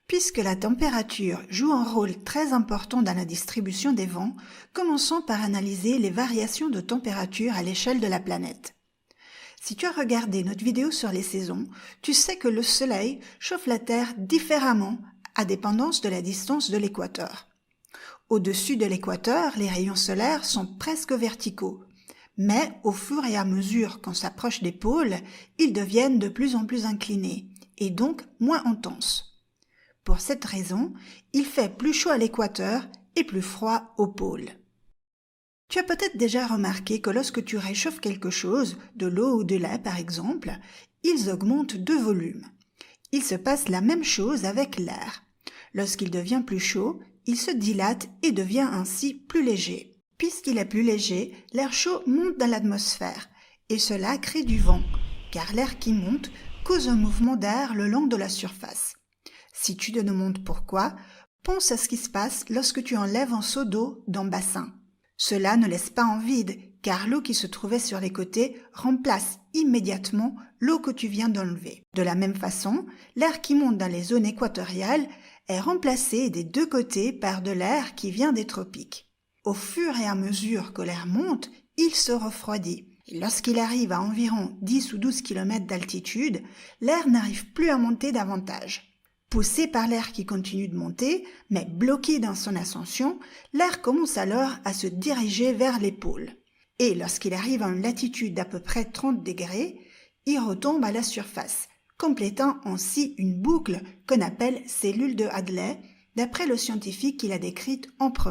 Puisque la température joue un rôle très important dans la distribution des vents, commençons par analyser les variations de température à l'échelle de la planète. Si tu as regardé notre vidéo sur les saisons, tu sais que le Soleil chauffe la Terre différemment à dépendance de la distance de l'équateur. Au-dessus de l'équateur, les rayons solaires sont presque verticaux, mais au fur et à mesure qu'on s'approche des pôles, ils deviennent de plus en plus inclinés et donc moins intenses. Pour cette raison, il fait plus chaud à l'équateur et plus froid aux pôles. Tu as peut-être déjà remarqué que lorsque tu réchauffes quelque chose, de l'eau ou de lait par exemple, ils augmentent de volume. Il se passe la même chose avec l'air. Lorsqu'il devient plus chaud, il se dilate et devient ainsi plus léger. Puisqu'il est plus léger, l'air chaud monte dans l'atmosphère et cela crée du vent, car l'air qui monte cause un mouvement d'air le long de la surface. Si tu te demandes pourquoi, pense à ce qui se passe lorsque tu enlèves un seau d'eau d'un bassin. Cela ne laisse pas en vide, car l'eau qui se trouvait sur les côtés remplace immédiatement l'eau que tu viens d'enlever. De la même façon, l'air qui monte dans les zones équatoriales est remplacé des deux côtés par de l'air qui vient des tropiques. Au fur et à mesure que l'air monte, il se refroidit. Et lorsqu'il arrive à environ 10 ou 12 km d'altitude, l'air n'arrive plus à monter davantage. Poussé par l'air qui continue de monter, mais bloqué dans son ascension, l'air commence alors à se diriger vers les pôles. Et lorsqu'il arrive à une latitude d'à peu près 30 degrés, il retombe à la surface, complétant ainsi une boucle qu'on appelle cellule de Hadley, d'après le scientifique qui l'a décrite en premier.